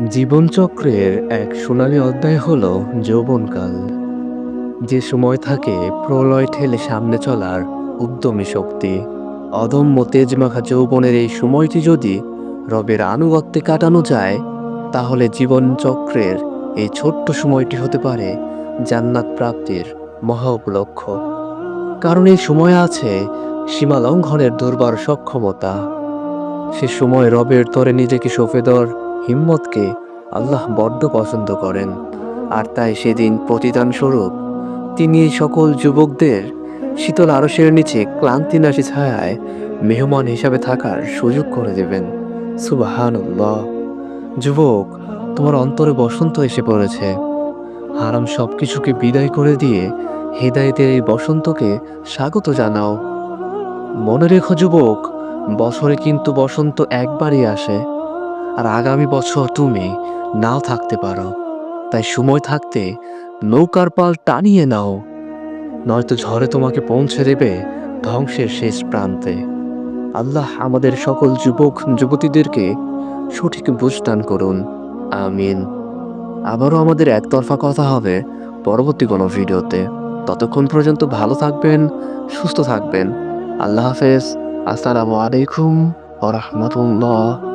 জীবনচক্রের এক সোনালী অধ্যায় হলো যৌবনকাল। যে সময় থাকে প্রলয় ঠেলে সামনে চলার উদ্যমী শক্তি। অদম্য তেজমাখা যৌবনের এই সময়টি যদি রবের আনুগত্যে কাটানো যায়, তাহলে জীবনচক্রের এই ছোট্ট সময়টি হতে পারে জান্নাত প্রাপ্তির মহা উপলক্ষ। কারণ এই সময়ে আছে সীমা লঙ্ঘনের দুর্বার সক্ষমতা। সে সময় রবের তরে নিজেকে সঁপে দেওয়ার হিম্মতকে আল্লাহ বড্ড পছন্দ করেন। আর তাই সেদিন প্রতিদান স্বরূপ তিনি এই সকল যুবকদের শীতল আরশের নিচে ক্লান্তিনাশী ছায়ায় মেহমান হিসাবে থাকার সুযোগ করে দেবেন। সুবহানাল্লাহ। যুবক, তোমার অন্তরে বসন্ত এসে পড়েছে। হারাম সবকিছুকে বিদায় করে দিয়ে হেদায়েতের এই বসন্তকে স্বাগত জানাও। মনে রেখো যুবক, বছরে কিন্তু বসন্ত একবারই আসে, আর আগামী বছর তুমি নাও থাকতে পারো। তাই সময় থাকতে নৌকার পাল টানিয়ে নাও, নয়তো ঝড়ে তোমাকে পৌঁছে দেবে ধ্বংসের শেষ প্রান্তে। আল্লাহ আমাদের সকল যুবক যুবতীদেরকে সঠিক বুঝ দান করুন। আমিন। আবারও আমাদের একতরফা কথা হবে পরবর্তী কোনো ভিডিওতে। ততক্ষণ পর্যন্ত ভালো থাকবেন, সুস্থ থাকবেন। আল্লাহ হাফেজ। আসসালামু আলাইকুম ওয়া রাহমাতুল্লাহ।